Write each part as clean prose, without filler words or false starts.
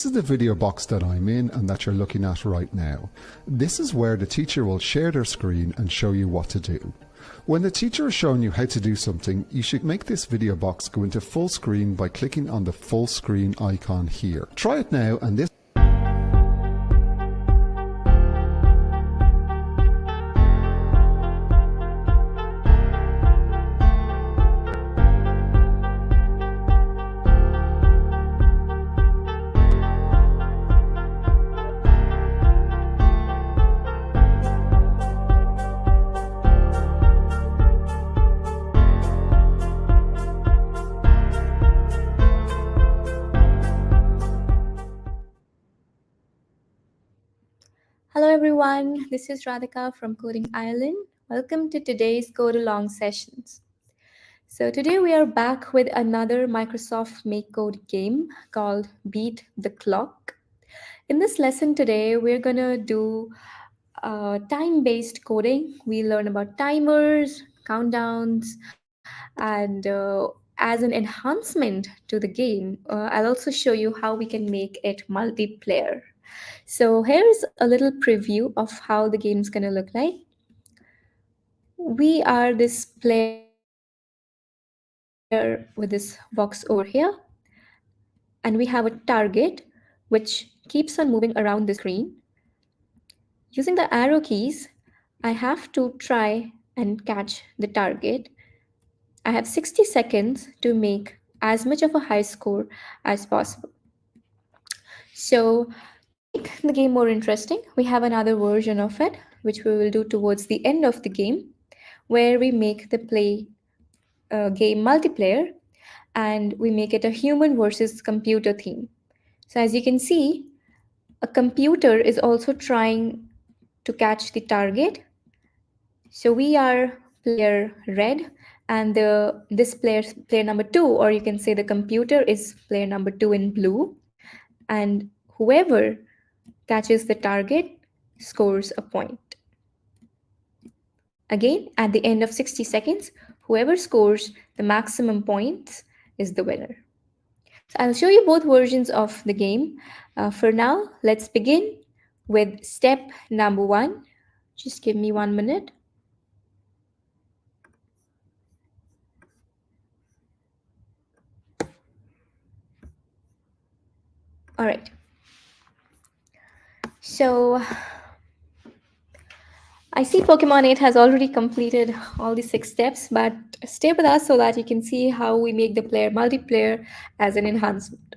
This is the video box that I'm in and that you're looking at right now. This is where the teacher will share their screen and show you what to do. When the teacher is showing you how to do something, you should make this video box go into full screen by clicking on the full screen icon here. Try it now and this Hello everyone, this is Radhika from Coding Island. Welcome to today's Code Along sessions. So today we are back with another Microsoft MakeCode game called Beat the Clock. In this lesson today, we're gonna do time-based coding. We learn about timers, countdowns, and as an enhancement to the game, I'll also show you how we can make it multiplayer. So here's a little preview of how the game's gonna look like. We are this player with this box over here, and we have a target which keeps on moving around the screen. Using the arrow keys, I have to try and catch the target. I have 60 seconds to make as much of a high score as possible. So, to make the game more interesting, we have another version of it, which we will do towards the end of the game, where we make the game multiplayer and we make it a human versus computer theme. So, as you can see, a computer is also trying to catch the target. So, we are player red, and this player number 2, or you can say the computer is player number 2 in blue, and whoever catches the target scores a point. Again, at the end of 60 seconds, whoever scores the maximum points is the winner. So I'll show you both versions of the game. For now, let's begin with step number 1. Just give me 1 minute. All right. So I see Pokemon 8 has already completed all the 6 steps, but stay with us so that you can see how we make the player multiplayer as an enhancement.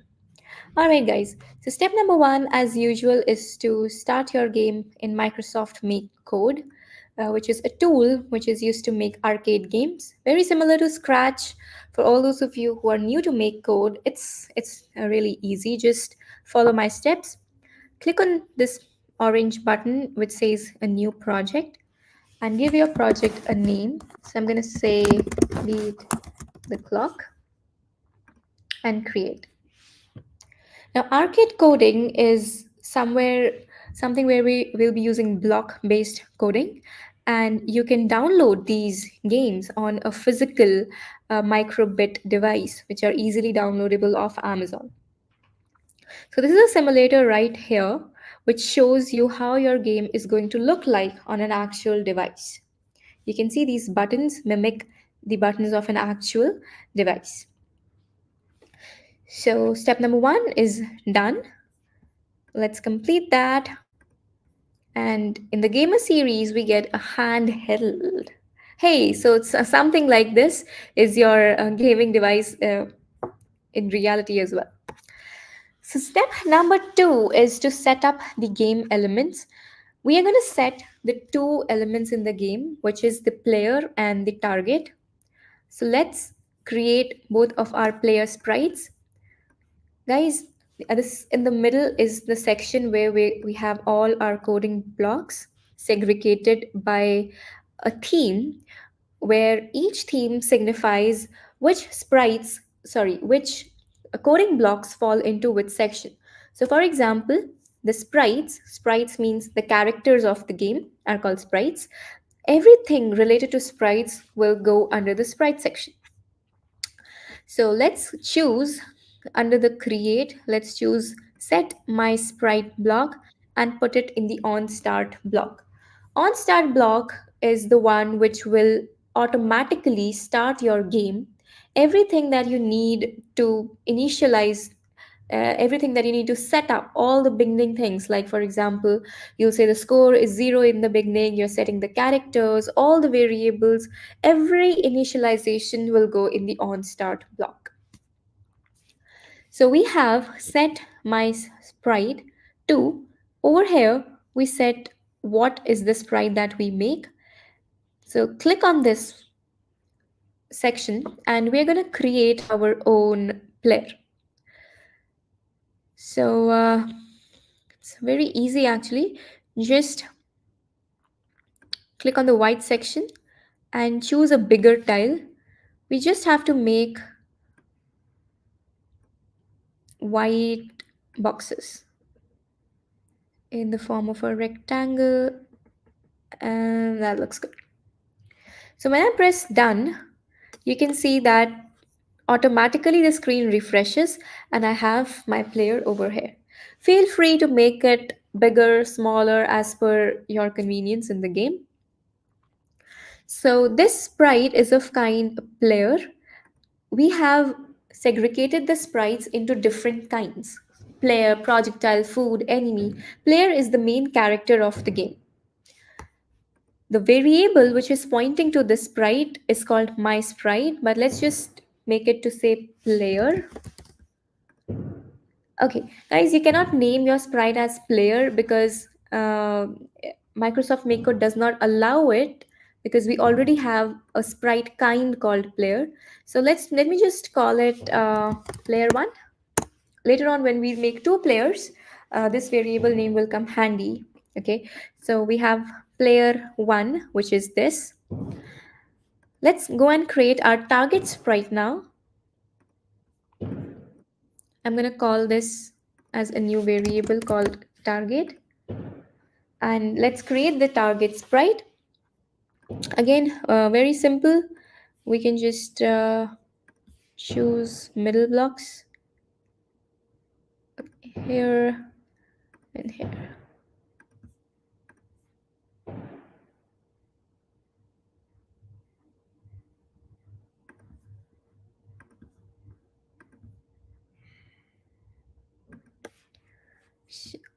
Alright guys, so step number 1 as usual is to start your game in Microsoft MakeCode, which is a tool which is used to make arcade games. Very similar to Scratch. For all those of you who are new to MakeCode, it's really easy. Just follow my steps. Click on this orange button which says a new project and give your project a name. So I'm going to say Beat the Clock and create. Now arcade coding is something where we will be using block-based coding, and you can download these games on a physical microbit device which are easily downloadable off Amazon. So this is a simulator right here which shows you how your game is going to look like on an actual device. You can see these buttons mimic the buttons of an actual device. So step number 1 is done. Let's complete that. And in the gamer series, we get a handheld. Hey, so it's something like this is your gaming device in reality as well. So step number 2 is to set up the game elements. We are going to set the 2 elements in the game, which is the player and the target. So let's create both of our player sprites. Guys, this in the middle is the section where we have all our coding blocks segregated by a theme, where each theme signifies which which coding blocks fall into which section. So for example, the sprites means the characters of the game are called sprites. Everything related to sprites will go under the sprite section. So let's choose under the create, let's choose set my sprite block and put it in the on start block. On start block is the one which will automatically start your game. Everything that you need to initialize, everything that you need to set up, all the beginning things, like for example, you'll say the score is 0 in the beginning, you're setting the characters, all the variables, every initialization will go in the on start block. So we have set my sprite to, over here we set what is the sprite that we make. So click on this section and we're going to create our own player. So it's very easy actually. Just click on the white section and choose a bigger tile. We just have to make white boxes in the form of a rectangle, and that looks good. So when I press done, you can see that automatically the screen refreshes and I have my player over here. Feel free to make it bigger, smaller as per your convenience in the game. So this sprite is of kind player. We have segregated the sprites into different kinds: player, projectile, food, enemy. Player is the main character of the game. The variable which is pointing to the sprite is called my sprite, but let's just make it to say player. Okay, guys, you cannot name your sprite as player because Microsoft MakeCode does not allow it, because we already have a sprite kind called player. So let me just call it player one. Later on, when we make two players, this variable name will come handy. Okay, so we have player one, which is this. Let's go and create our target sprite now. I'm going to call this as a new variable called target. And let's create the target sprite. Again, very simple. We can just choose middle blocks here and here.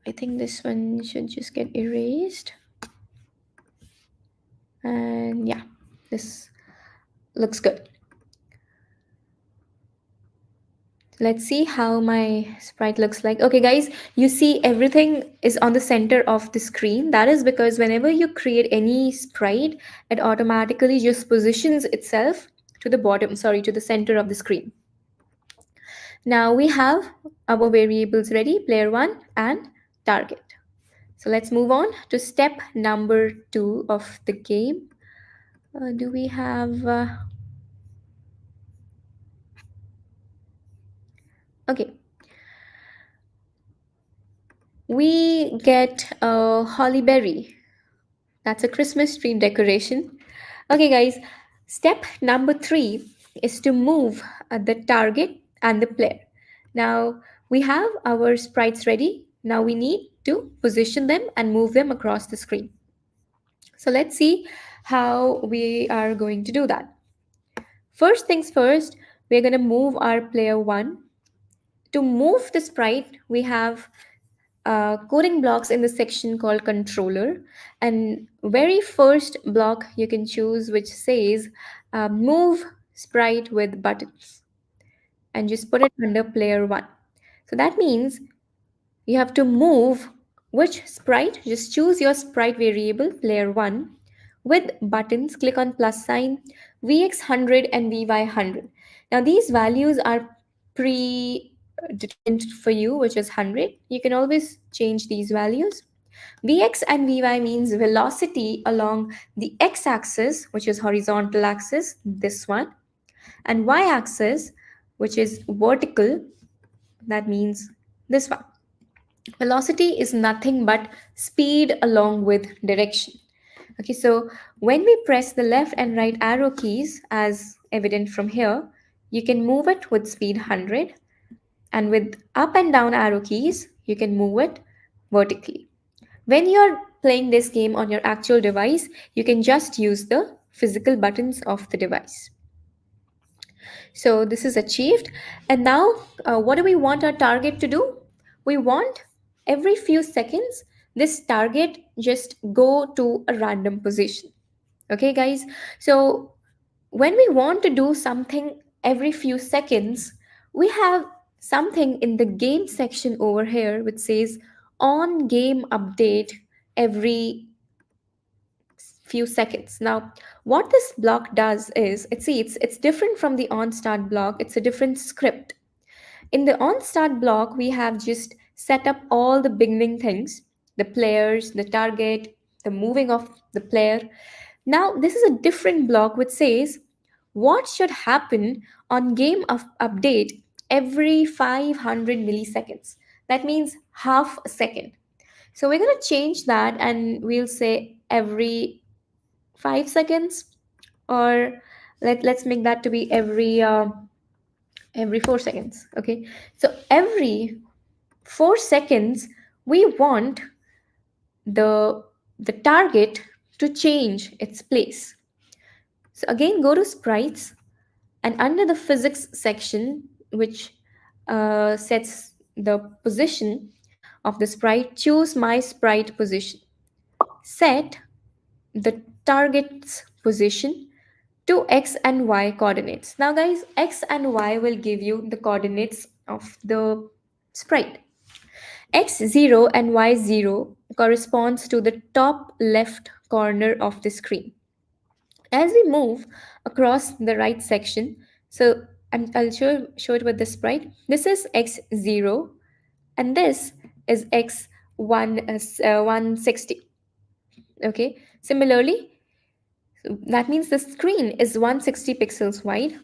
I think this one should just get erased. And yeah, this looks good. Let's see how my sprite looks like. Okay, guys, you see everything is on the center of the screen. That is because whenever you create any sprite, it automatically just positions itself to the bottom, sorry, to the center of the screen. Now we have our variables ready, player one and target. So let's move on to step number 2 of the game. Do we have... okay. We get a holly berry. That's a Christmas tree decoration. Okay, guys, step number 3 is to move the target and the player. Now we have our sprites ready. Now we need to position them and move them across the screen. So let's see how we are going to do that. First things first, we're going to move our player 1. To move the sprite, we have coding blocks in the section called controller, and very first block you can choose which says move sprite with buttons, and just put it under player 1. So that means you have to move which sprite. Just choose your sprite variable player 1 with buttons. Click on plus sign, vx100 and vy100. Now these values are predetermined for you, which is 100. You can always change these values. Vx and vy means velocity along the x-axis, which is horizontal axis, this one, and y-axis, which is vertical, that means this one. Velocity is nothing but speed along with direction. Okay, so when we press the left and right arrow keys, as evident from here, you can move it with speed 100, and with up and down arrow keys, you can move it vertically. When you're playing this game on your actual device, you can just use the physical buttons of the device. So this is achieved. And now, what do we want our target to do? We want every few seconds this target just go to a random position. Okay, guys? So when we want to do something every few seconds, we have something in the game section over here which says on game update every few seconds. Now, what this block does is, it's different from the on start block. It's a different script. In the on start block, we have just set up all the beginning things, the players, the target, the moving of the player. Now, this is a different block which says what should happen on game of update every 500 milliseconds. That means half a second. So we're going to change that and we'll say every 5 seconds, or let's make that to be every 4 seconds. Okay, so every 4 seconds we want the the target to change its place. So again, go to sprites, and under the physics section, which sets the position of the sprite, choose my sprite position. Set the target's position to x and y coordinates. Now, guys, x and y will give you the coordinates of the sprite. X0 and Y0 corresponds to the top left corner of the screen. As we move across the right section, so I'll show it with the sprite. This is X0 and this is X160. Okay. Similarly, that means the screen is 160 pixels wide.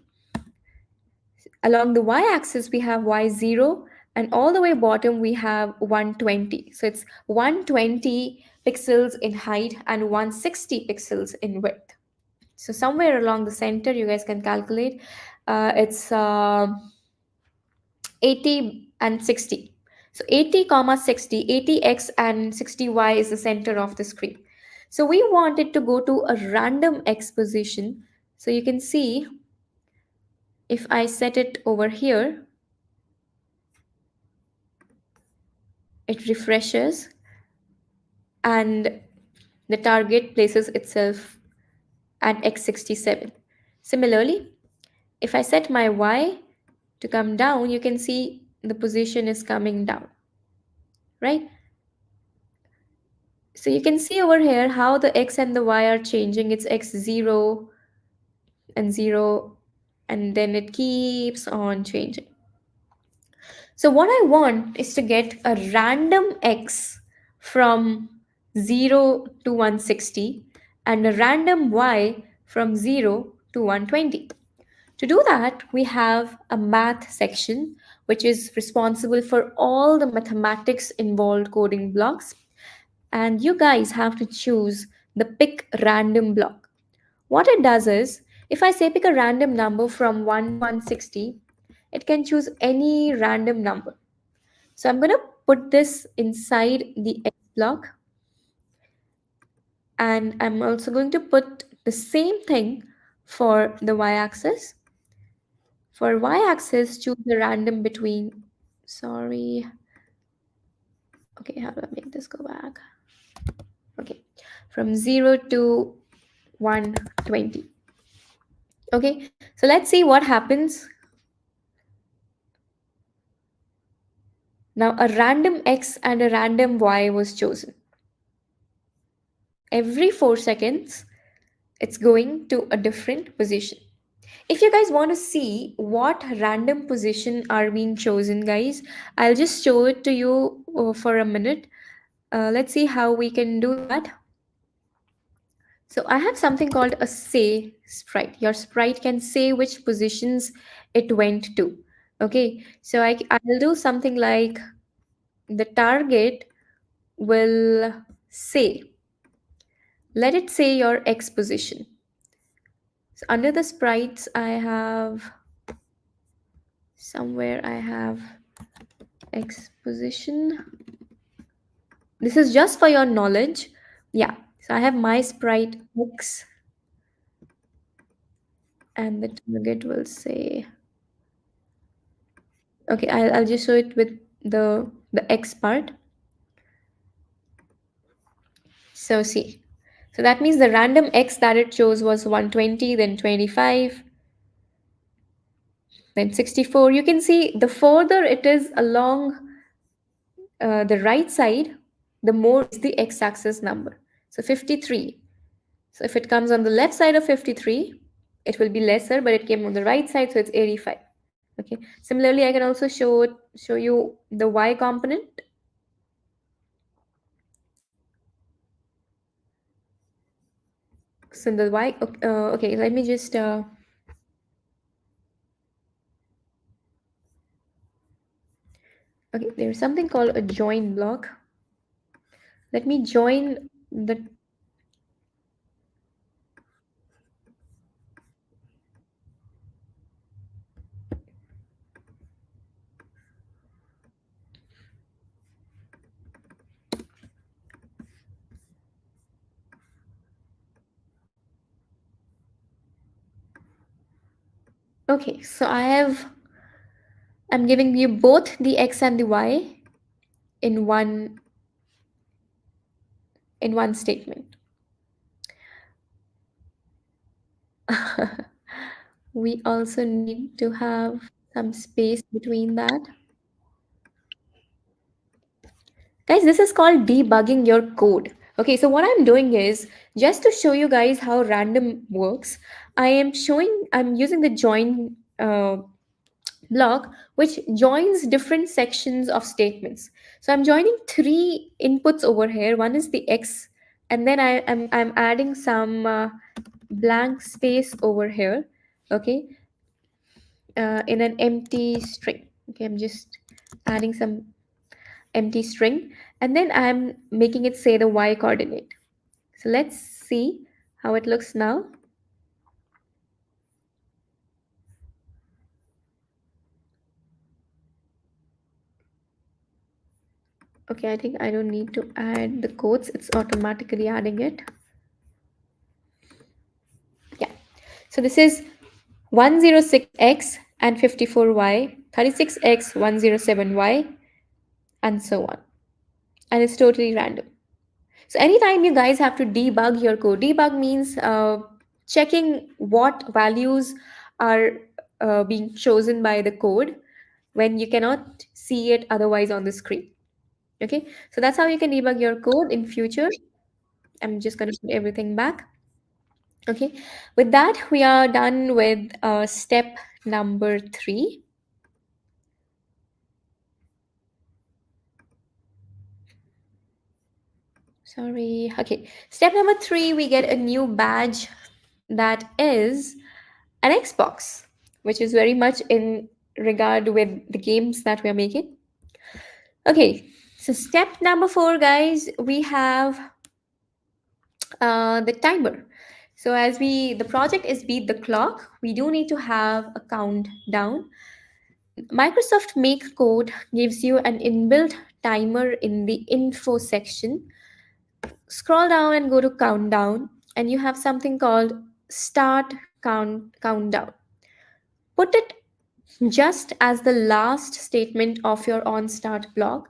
Along the y-axis, we have y0, and all the way bottom, we have 120. So it's 120 pixels in height and 160 pixels in width. So somewhere along the center, you guys can calculate. It's 80 and 60. So 80 comma 60, 80x and 60y is the center of the screen. So we want it to go to a random x position. So you can see if I set it over here, it refreshes and the target places itself at x67. Similarly, if I set my y to come down, you can see the position is coming down, right? So you can see over here how the x and the y are changing. It's x0 and 0, and then it keeps on changing. So what I want is to get a random x from 0 to 160 and a random y from 0 to 120. To do that, we have a math section which is responsible for all the mathematics involved coding blocks. And you guys have to choose the pick random block. What it does is, if I say pick a random number from 1 to 160, it can choose any random number. So I'm going to put this inside the X block. And I'm also going to put the same thing for the y-axis. For y-axis, choose the random between, sorry. Okay, how do I make this go back? Okay, from 0 to 120. Okay, so let's see what happens. Now, a random x and a random y was chosen. Every 4 seconds, it's going to a different position. If you guys want to see what random position are being chosen, guys, I'll just show it to you for a minute. Let's see how we can do that. So I have something called a say sprite. Your sprite can say which positions it went to. Okay, so I'll do something like the target will say, let it say your X position. So under the sprites, I have X position. This is just for your knowledge. Yeah. So I have my sprite X, and the target will say, okay, I'll just show it with the X part. So see. So that means the random X that it chose was 120, then 25, then 64. You can see the further it is along the right side, the more is the x-axis number. So 53. So if it comes on the left side of 53, it will be lesser, but it came on the right side, so it's 85. Okay. Similarly, I can also show you the y component. So the y. Okay, let me just. Okay, there's something called a join block. Let me join the. Okay, so I'm giving you both the x and the y in one statement. We also need to have some space between that. Guys, this is called debugging your code. Okay, so what I'm doing is just to show you guys how random works, I'm using the join block which joins different sections of statements. So I'm joining three inputs over here. One is the X, and then I'm adding some blank space over here. Okay, in an empty string. Okay, I'm just adding some empty string, and then I'm making it say the y coordinate. So let's see how it looks now. Okay, I think I don't need to add the quotes, it's automatically adding it. Yeah, so this is 106x and 54y, 36x, 107y, and so on, and it's totally random. So anytime you guys have to debug your code, debug means checking what values are being chosen by the code when you cannot see it otherwise on the screen. Okay, so that's how you can debug your code in future. I'm just going to put everything back. Okay, with that we are done with step number 3. Sorry. Okay, step number 3, we get a new badge that is an Xbox, which is very much in regard with the games that we are making. Okay, so step number 4, guys, we have the timer. So as the project is beat the clock, we do need to have a countdown. Microsoft MakeCode gives you an inbuilt timer in the info section. Scroll down and go to countdown, and you have something called start countdown. Put it just as the last statement of your on start block.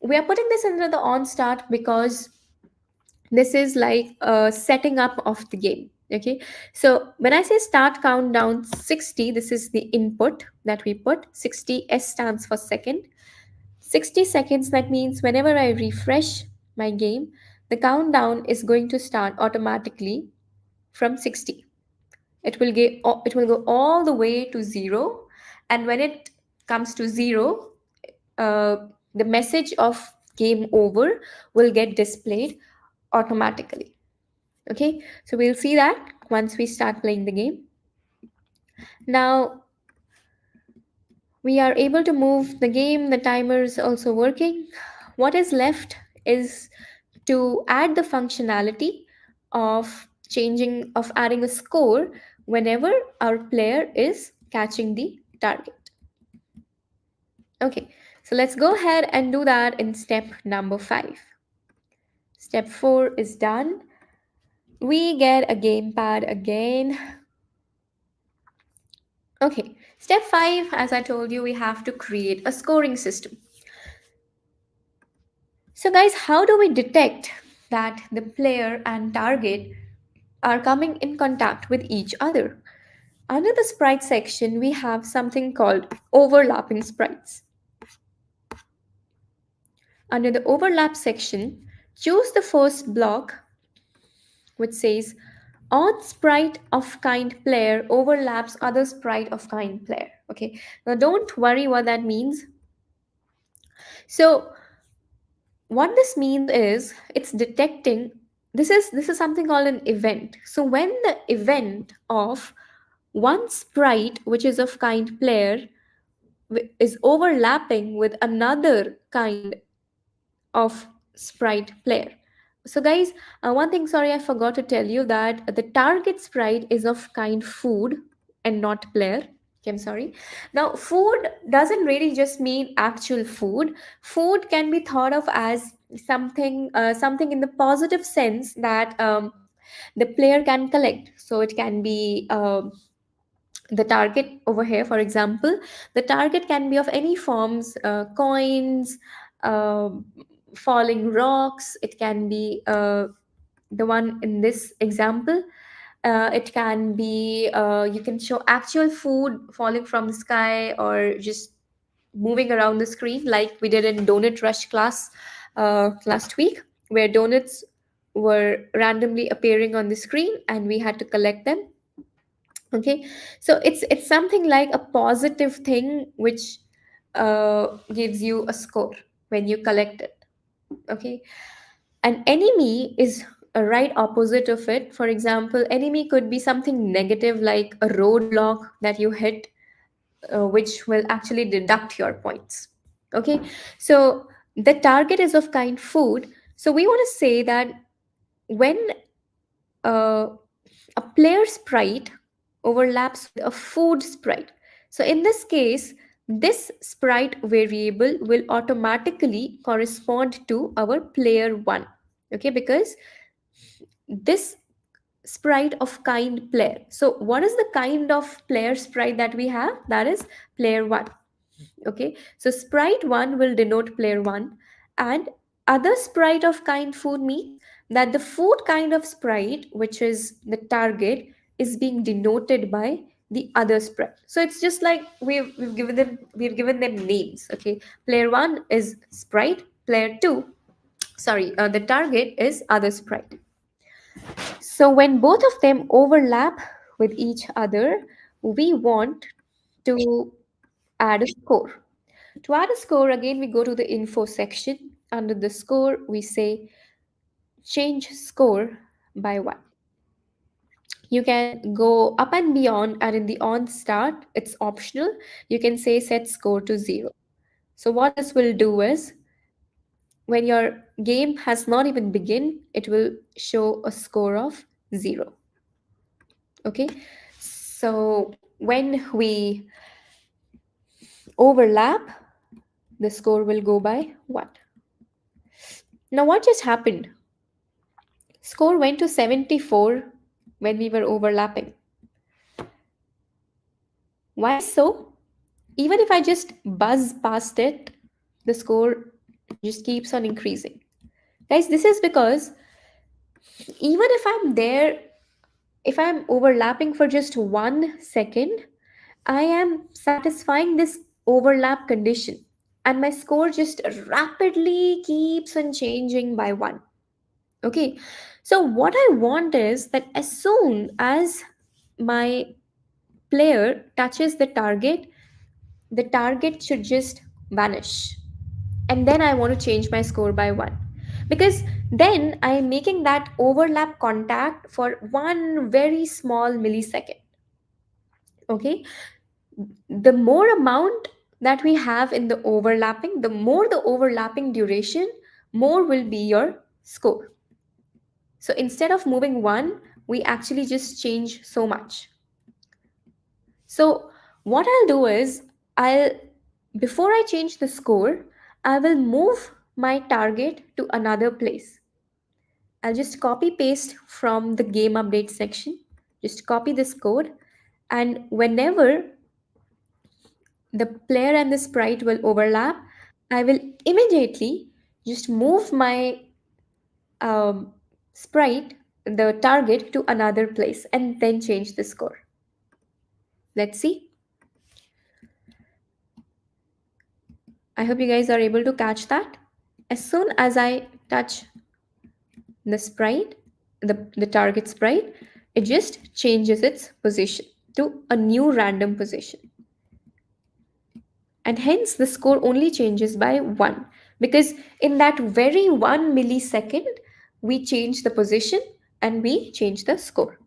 We are putting this under the on start because this is like a setting up of the game. Okay, so when I say start countdown 60, this is the input that we put. 60, S stands for second. 60 seconds, that means whenever I refresh my game, the countdown is going to start automatically from 60. It will go all the way to 0, and when it comes to 0, uh, the message of game over will get displayed automatically. Okay, so we'll see that once we start playing the game. Now we are able to move the game, the timer is also working. What is left is to add the functionality of adding a score whenever our player is catching the target. Okay, So let's go ahead and do that in step number 5. Step 4 is done. We get a gamepad again. Okay, step 5, as I told you, we have to create a scoring system. So, guys, how do we detect that the player and target are coming in contact with each other? Under the sprite section, we have something called overlapping sprites. Under the overlap section, choose the first block which says on sprite of kind player overlaps other sprite of kind player. Okay, now don't worry what that means. So what this means is it's detecting, this is something called an event. So when the event of one sprite which is of kind player is overlapping with another kind of sprite player. So guys, one thing, sorry, I forgot to tell you that the target sprite is of kind food and not player. Okay, I'm sorry. Now food doesn't really just mean actual food. Food can be thought of as something in the positive sense that the player can collect. So it can be the target over here, for example, the target can be of any forms, coins, uh, falling rocks. It can be the one in this example. It can be, you can show actual food falling from the sky or just moving around the screen, like we did in donut rush class last week, where donuts were randomly appearing on the screen and we had to collect them. Okay, so it's something like a positive thing which gives you a score when you collect it. Okay, an enemy is a right opposite of it. For example, enemy could be something negative like a roadblock that you hit, which will actually deduct your points. Okay, so the target is of kind food. So we want to say that when uh, a player sprite overlaps with a food sprite. So in this case, this sprite variable will automatically correspond to our player 1. Okay, because this sprite of kind player. So what is the kind of player sprite that we have? That is player 1. Okay, so sprite 1 will denote player 1, and other sprite of kind food means that the food kind of sprite, which is the target, is being denoted by the other sprite. So it's just like we've given them names. Okay, player 1 is sprite, player 2, sorry, the target is other sprite. So when both of them overlap with each other, we want to add a score. To add a score, again, we go to the info section. Under the score, we say change score by 1. You can go up and beyond, and in the on start, it's optional. You can say set score to 0. So what this will do is when your game has not even begin, it will show a score of 0. Okay. So when we overlap, the score will go by 1. Now what just happened? Score went to 74 when we were overlapping. Why so? Even if I just buzz past it, the score just keeps on increasing. Guys, this is because even if I'm there, if I'm overlapping for just 1 second, I am satisfying this overlap condition, and my score just rapidly keeps on changing by 1. Okay, so what I want is that as soon as my player touches the target should just vanish. And then I want to change my score by 1. Because then I'm making that overlap contact for one very small millisecond. Okay, the more amount that we have in the overlapping, the more the overlapping duration, more will be your score. So instead of moving 1, we actually just change so much. So what I'll do is I'll before I change the score, I will move my target to another place. I'll just copy paste from the game update section. Just copy this code, and whenever the player and the sprite will overlap, I will immediately just move my um, sprite, the target, to another place and then change the score. Let's see. I hope you guys are able to catch that. As soon as I touch the sprite, the target sprite, it just changes its position to a new random position. And hence the score only changes by 1, because in that very 1 millisecond we change the position and we change the score.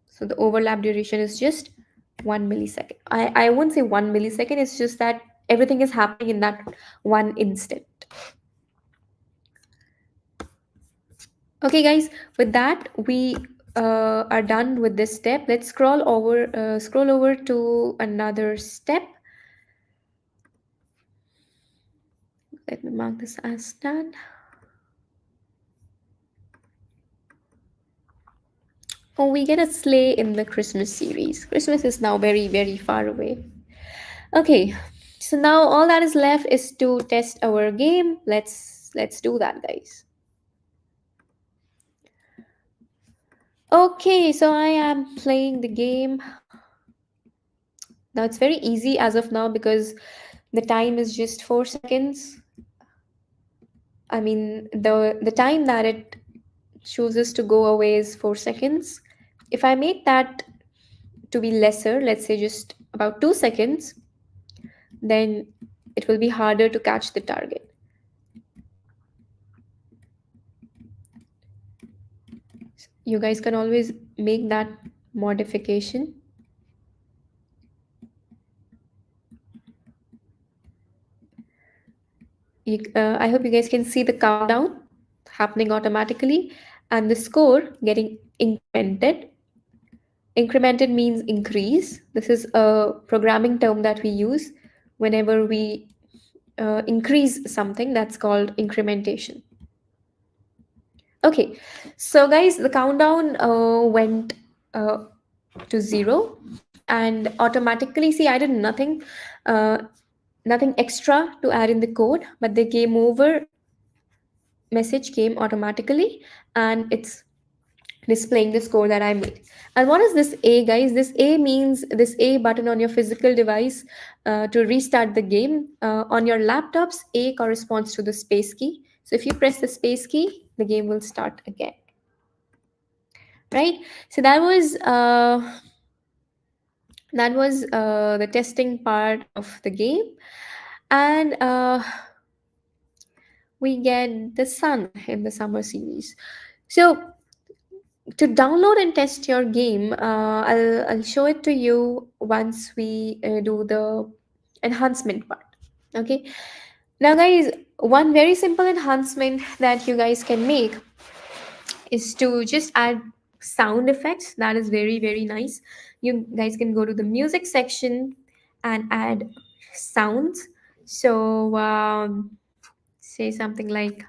So the overlap duration is just 1 millisecond. I won't say 1 millisecond, it's just that everything is happening in that one instant. Okay guys, with that we are done with this step. Let's scroll over to another step. Let me mark this as done. Oh, we get a sleigh in the Christmas series. Christmas is now very, very far away. Okay, so now all that is left is to test our game. Let's do that, guys. Okay, so I am playing the game. Now it's very easy as of now because the time is just 4 seconds. I mean, the time that it chooses to go away is 4 seconds. If I make that to be lesser, let's say just about 2 seconds, then it will be harder to catch the target. You guys can always make that modification. I hope you guys can see the countdown happening automatically and the score getting incremented. Incremented means increase. This is a programming term that we use whenever we increase something. That's called incrementation. Okay, so guys, the countdown went to 0, and automatically, see, I did nothing extra to add in the code, but the game over message came automatically, and it's displaying the score that I made. And what is this A, guys? This A means this A button on your physical device to restart the game. On your laptops, A corresponds to the space key. So if you press the space key, the game will start again. Right? So that was the testing part of the game, and we get the sun in the summer series. So to download and test your game, I'll show it to you once we do the enhancement part. Okay, now guys, one very simple enhancement that you guys can make is to just add sound effects. That is very, very nice. You guys can go to the music section and add sounds. So say something like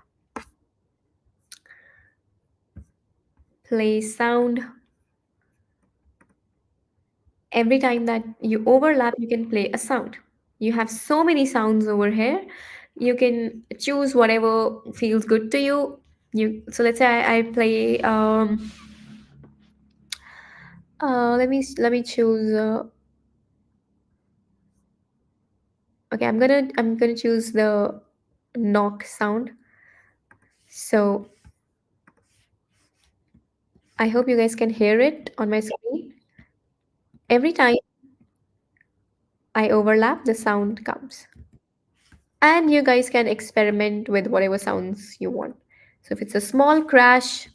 play sound. Every time that you overlap, you can play a sound. You have so many sounds over here. You can choose whatever feels good to you. So let's say I play let me choose okay, I'm gonna choose the knock sound. So I hope you guys can hear it on my screen. Every time I overlap, the sound comes. And you guys can experiment with whatever sounds you want. So if it's a small crash,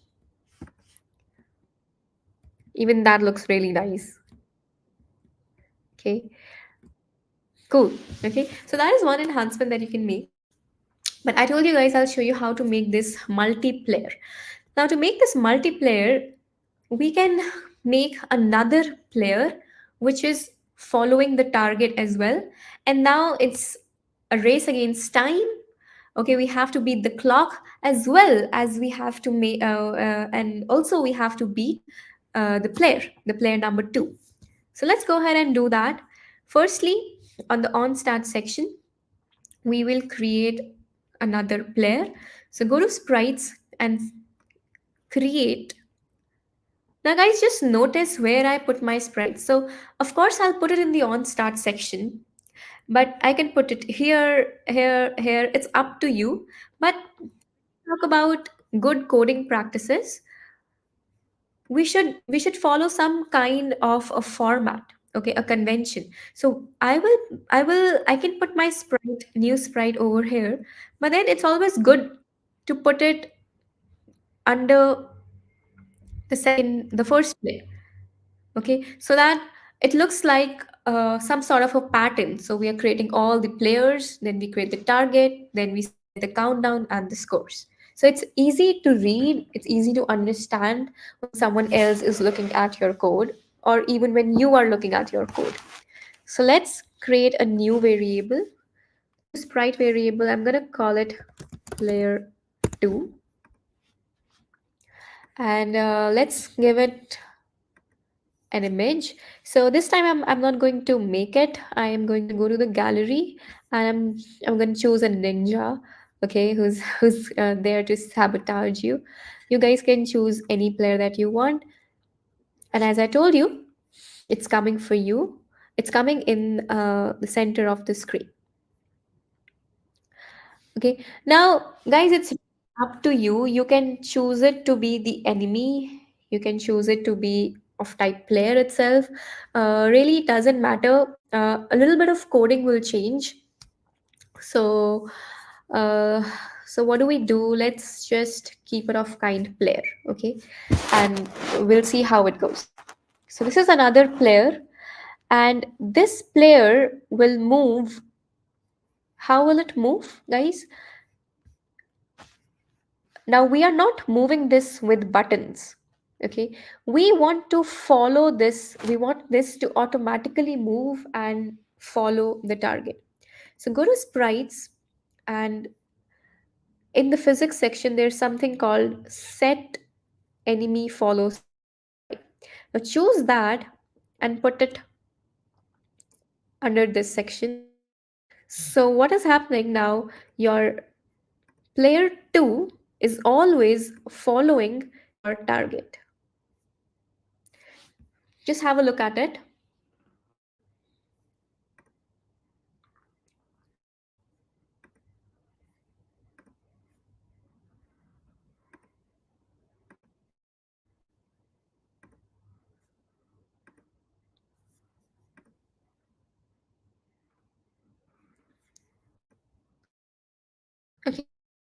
even that looks really nice. Okay, cool. Okay, so that is one enhancement that you can make. But I told you guys I'll show you how to make this multiplayer. Now to make this multiplayer, we can make another player which is following the target as well. And now it's a race against time. Okay, we have to beat the clock, as well as we have to make and also we have to beat the player number 2. So let's go ahead and do that. Firstly, on the on start section, we will create another player. So go to sprites and create. Now guys, just notice where I put my sprite. So of course I'll put it in the on start section, but I can put it here, here, here. It's up to you. But talk about good coding practices, we should follow some kind of a format, okay, a convention. So I can put my sprite, new sprite over here, but then it's always good to put it under the first play, okay, so that it looks like some sort of a pattern. So we are creating all the players, then we create the target, then we set the countdown and the scores. So it's easy to read, it's easy to understand when someone else is looking at your code, or even when you are looking at your code. So let's create a new variable, new sprite variable. I'm going to call it player 2, and let's give it an image. So this time I'm not going to make it. I am going to go to the gallery, and I'm going to choose a ninja, okay, who's there to sabotage you. You guys can choose any player that you want. And as I told you, it's coming for you. It's coming in the center of the screen. Okay. Now, guys, it's up to you. You can choose it to be the enemy. You can choose it to be of type player itself. Really, it doesn't matter. A little bit of coding will change. So, uh, so what do we do? Let's just keep it of kind player. Okay, and we'll see how it goes. So this is another player, and this player will move. How will it move, guys? Now we are not moving this with buttons. Okay, we want to follow this. We want this to automatically move and follow the target. So go to sprites, and in the physics section, there's something called set enemy follow sprite. Now choose that and put it under this section. So what is happening now? Your player 2 is always following your target. Just have a look at it.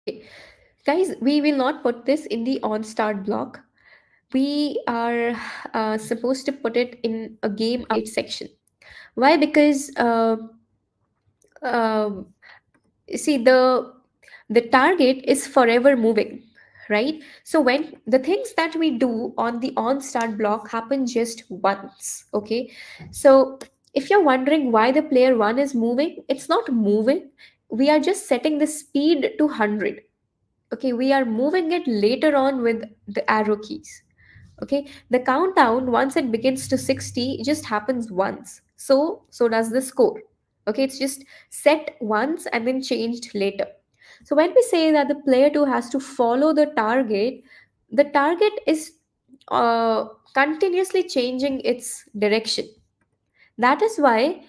Okay, guys, we will not put this in the on start block. We are supposed to put it in a game update section. Why? Because um, see, the target is forever moving, right? So when the things that we do on the on start block happen just once, okay, so if you're wondering why the player 1 is moving, it's not moving. We are just setting the speed to 100. Okay, we are moving it later on with the arrow keys. Okay, the countdown, once it begins to 60, it just happens once. So does the score. Okay, it's just set once and then changed later. So when we say that the player 2 has to follow the target is uh, continuously changing its direction. That is why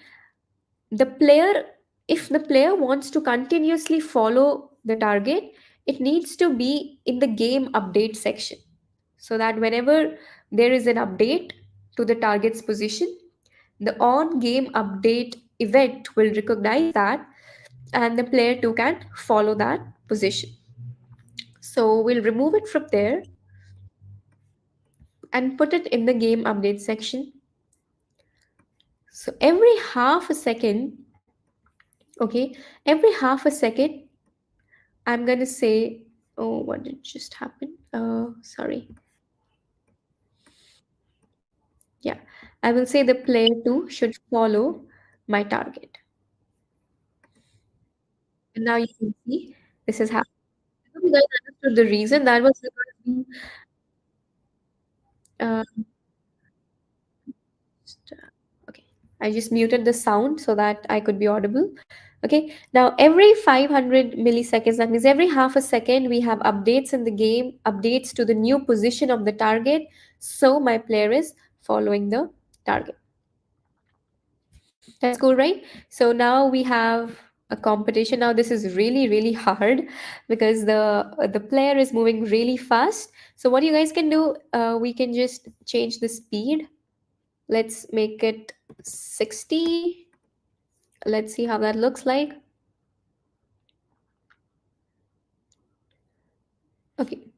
the player, if the player wants to continuously follow the target, it needs to be in the game update section, so that whenever there is an update to the target's position, the on game update event will recognize that, and the player 2 can follow that position. So we'll remove it from there and put it in the game update section. So every half a second, okay, every half a second, I'm going to say, oh, what did just happen? Sorry. Yeah, I will say the player 2 should follow my target. And now you can see this is happening. I hope you guys understood the reason. That was because uh, okay, I just muted the sound so that I could be audible. Okay, now every 500 milliseconds, that means every half a second, we have updates in the game, updates to the new position of the target. So my player is following the target. That's cool, right? So now we have a competition. Now this is really, really hard because the player is moving really fast. So what you guys can do, we can just change the speed. Let's make it 60. Let's see how that looks like. Okay,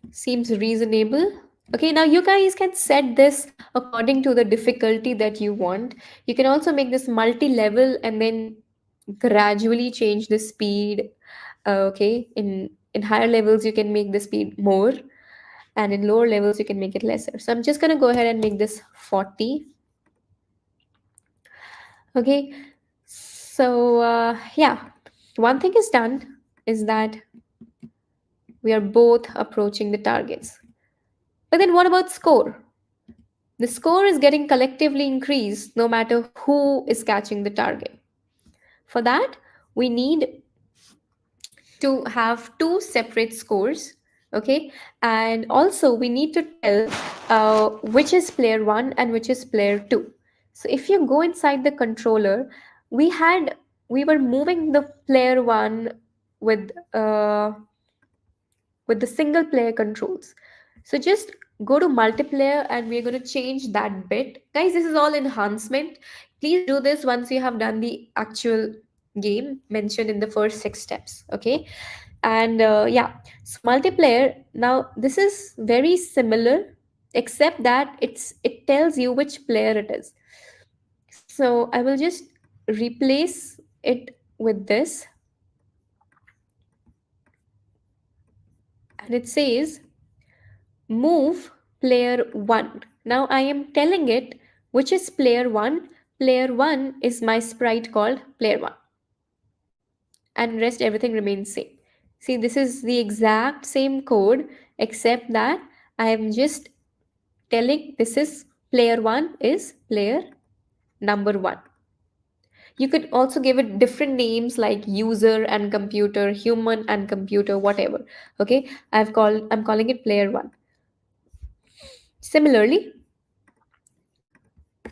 seems reasonable. Okay, now you guys can set this according to the difficulty that you want. You can also make this multi-level and then gradually change the speed. Okay, in higher levels you can make the speed more, and in lower levels you can make it lesser. So I'm just gonna go ahead and make this 40. Okay, so yeah, one thing is done is that we are both approaching the targets. But then what about score? The score is getting collectively increased no matter who is catching the target. For that, we need to have two separate scores. Okay, and also we need to tell which is player 1 and which is player 2. So if you go inside the controller, we had we were moving the player 1 with uh, with the single player controls. So just go to multiplayer and we're going to change that bit. Guys, this is all enhancement. Please do this once you have done the actual game mentioned in the first 6 steps. Okay. And yeah, so multiplayer, now this is very similar except that it tells you which player it is. So I will just replace it with this, and it says move player 1. Now I am telling it which is player 1. Player 1 is my sprite called player 1, and rest everything remains same. See, this is the exact same code except that I am just telling this is player 1 is player number 1. You could also give it different names like user and computer, human and computer, whatever. Okay, I'm calling it player 1. Similarly,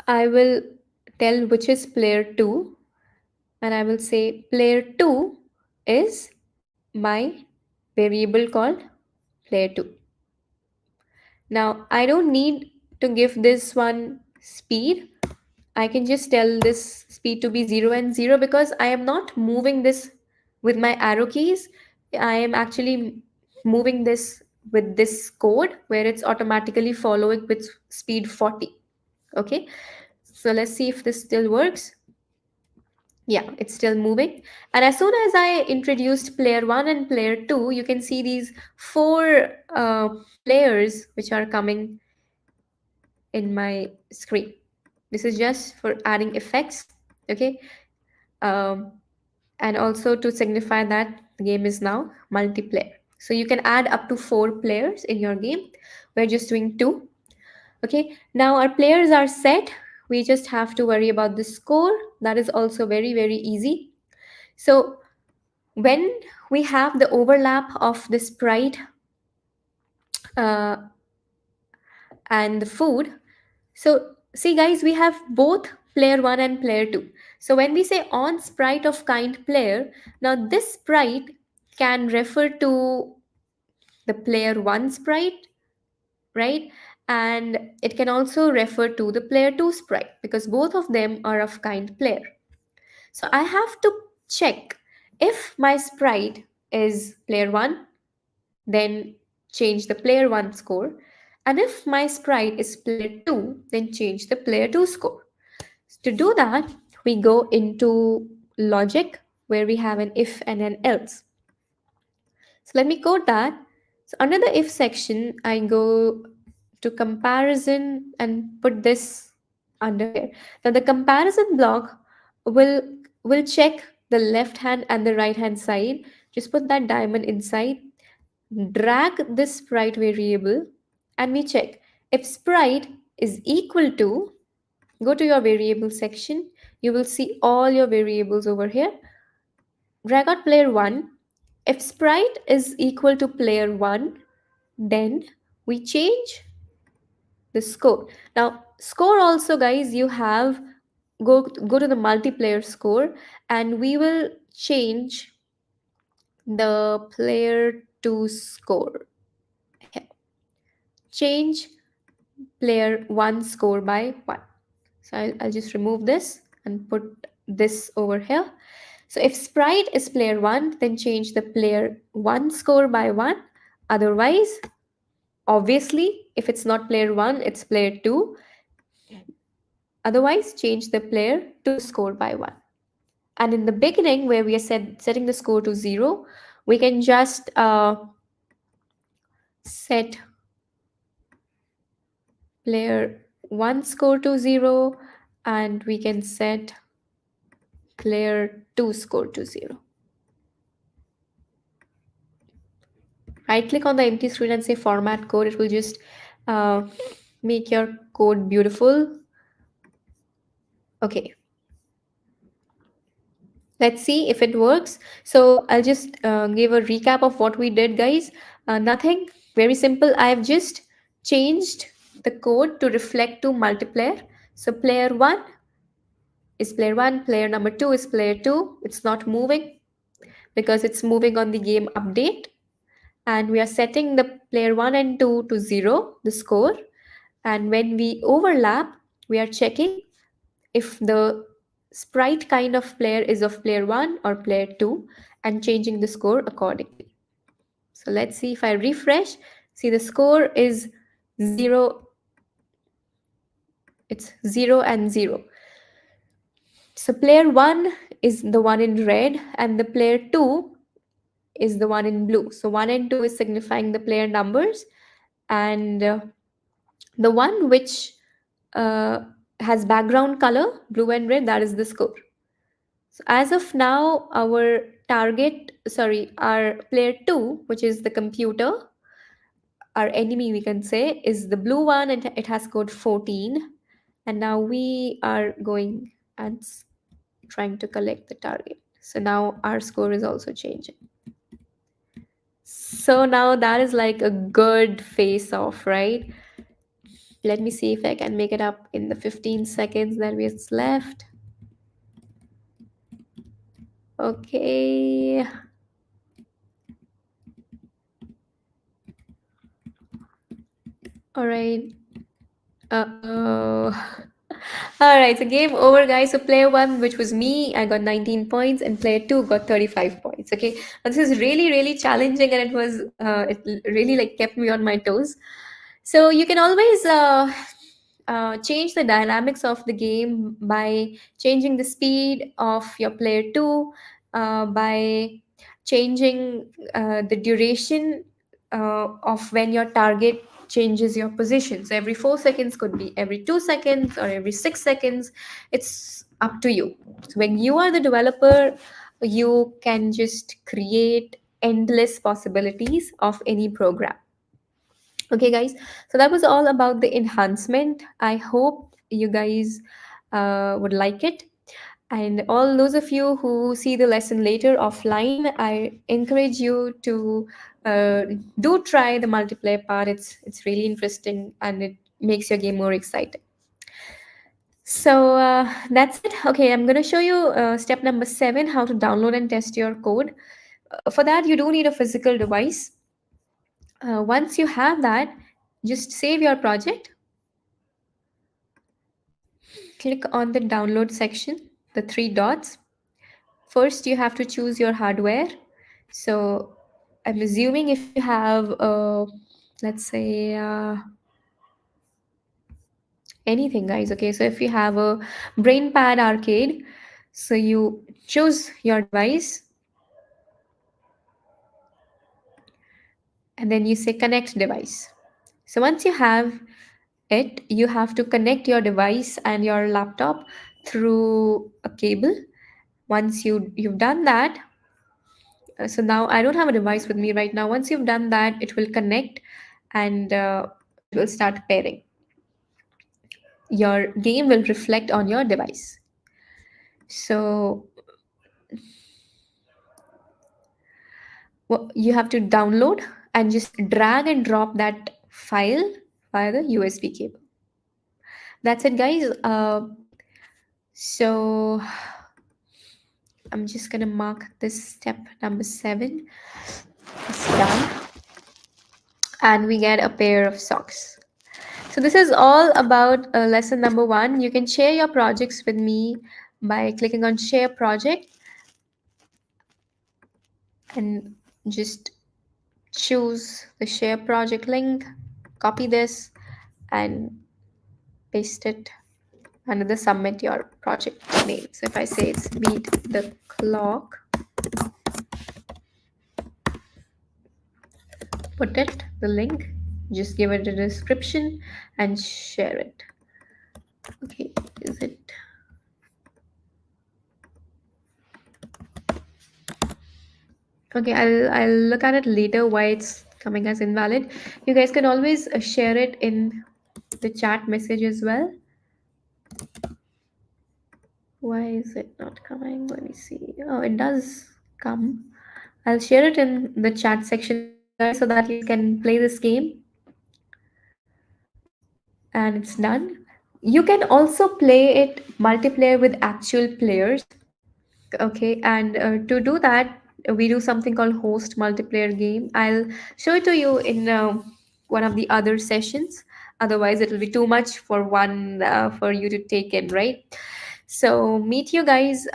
I will tell which is player 2, and I will say player 2 is my variable called player 2. Now I don't need to give this one speed. I can just tell this speed to be 0 and 0 because I am not moving this with my arrow keys. I am actually moving this with this code where it's automatically following with speed 40. Okay, so let's see if this still works. Yeah, it's still moving. And as soon as I introduced player 1 and player 2, you can see these four players which are coming in my screen. This is just for adding effects. Okay, um, and also to signify that the game is now multiplayer. So you can add up to 4 players in your game. We're just doing 2. Okay, now our players are set. We just have to worry about the score. That is also very, very easy. So when we have the overlap of the sprite uh, and the food, so see guys, we have both player 1 and player 2. So when we say on sprite of kind player, now this sprite can refer to the player 1 sprite, right? And it can also refer to the player 2 sprite because both of them are of kind player. So I have to check if my sprite is player 1, then change the player 1 score. And if my sprite is player 2, then change the player 2 score. To do that, we go into logic where we have an if and an else. So let me code that. So under the if section, I go to comparison and put this under here. Now the comparison block will will check the left hand and the right hand side. Just put that diamond inside, drag this sprite variable, and we check. If sprite is equal to, go to your variable section, you will see all your variables over here. Drag out player 1. If sprite is equal to player 1, then we change the score. Now, score also, guys, you have, go to the multiplayer score, and we will change the player 2 score. Change player 1 score by 1. So I'll just remove this and put this over here. So if sprite is player 1, then change the player 1 score by 1. Otherwise, obviously, if it's not player 1, it's player 2. Otherwise, change the player 2 score by 1. And in the beginning, where we are setting the score to 0, we can just set player 1 score to 0, and we can set player 2 score to 0. Right click on the empty screen and say format code. It will just make your code beautiful. Okay, let's see if it works. So I'll just give a recap of what we did, guys. Nothing, very simple. I have just changed the code to reflect to multiplayer. So player 1 is player 1, player number 2 is player 2. It's not moving because it's moving on the game update. And we are setting the player 1 and 2 to 0, the score. And when we overlap, we are checking if the sprite kind of player is of player 1 or player 2 and changing the score accordingly. So let's see if I refresh. See, the score is 0. It's 0 and 0. So player 1 is the one in red and the player 2 is the one in blue. So 1 and 2 is signifying the player numbers, and the one which has background color blue and red, that is the score. So as of now, our our player 2, which is the computer, our enemy we can say, is the blue one, and it has scored 14. And now we are going and trying to collect the target. So now our score is also changing. So now that is like a good face off, right? Let me see if I can make it up in the 15 seconds that we have left. Okay. All right. Uh-oh. All right, so game over, guys. So player 1, which was me, I got 19 points, and player 2 got 35 points. Okay, now, this is really, really challenging, and it really like kept me on my toes. So you can always change the dynamics of the game by changing the speed of your player 2, by changing the duration of when your target changes your position. So every 4 seconds, could be every 2 seconds or every 6 seconds. It's up to you. So when you are the developer, you can just create endless possibilities of any program. Okay, guys, so that was all about the enhancement. I hope you guys would like it. And all those of you who see the lesson later offline, I encourage you to do try the multiplayer part. It's really interesting and it makes your game more exciting. So that's it. Okay, I'm going to show you step number 7, how to download and test your code. For that, you do need a physical device. Once you have that, just save your project. Click on the download section, the 3 dots. First, you have to choose your hardware. So I'm assuming if you have, let's say, anything, guys. Okay, so if you have a BrainPad Arcade, so you choose your device and then you say connect device. So once you have it, you have to connect your device and your laptop through a cable. Once you've done that, so now I don't have a device with me right now. Once you've done that, it will connect, and it will start pairing. Your game will reflect on your device. So you have to download and just drag and drop that file via the USB cable. That's it, guys. So I'm just gonna mark this step number 7. It's done, and we get a pair of socks. So this is all about lesson number 1. You can share your projects with me by clicking on share project and just choose the share project link, copy this and paste it under the submit your project name. So if I say it's beat the clock, put it, the link, just give it a description and share it. Okay, is it? Okay, I'll look at it later why it's coming as invalid. You guys can always share it in the chat message as well. Why is it not coming? Let me see. Oh, it does come. I'll share it in the chat section as well, guys, so that you can play this game. And it's done. You can also play it multiplayer with actual players. Okay, and to do that, we do something called host multiplayer game. I'll show it to you in one of the other sessions. Otherwise, it'll be too much for one for you to take in, right? So meet you guys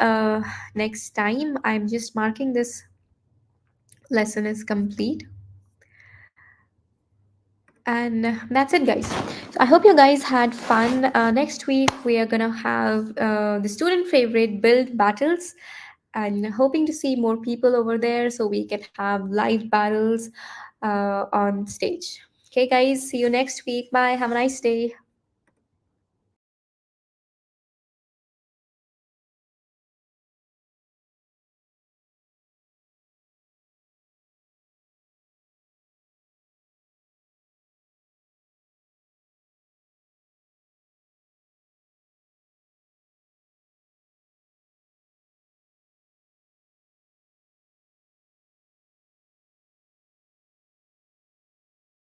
next time. I'm just marking this lesson as complete. And that's it, guys. So I hope you guys had fun. Next week we are gonna have the student favorite build battles, and hoping to see more people over there so we can have live battles on stage. Okay, guys, see you next week. Bye, have a nice day.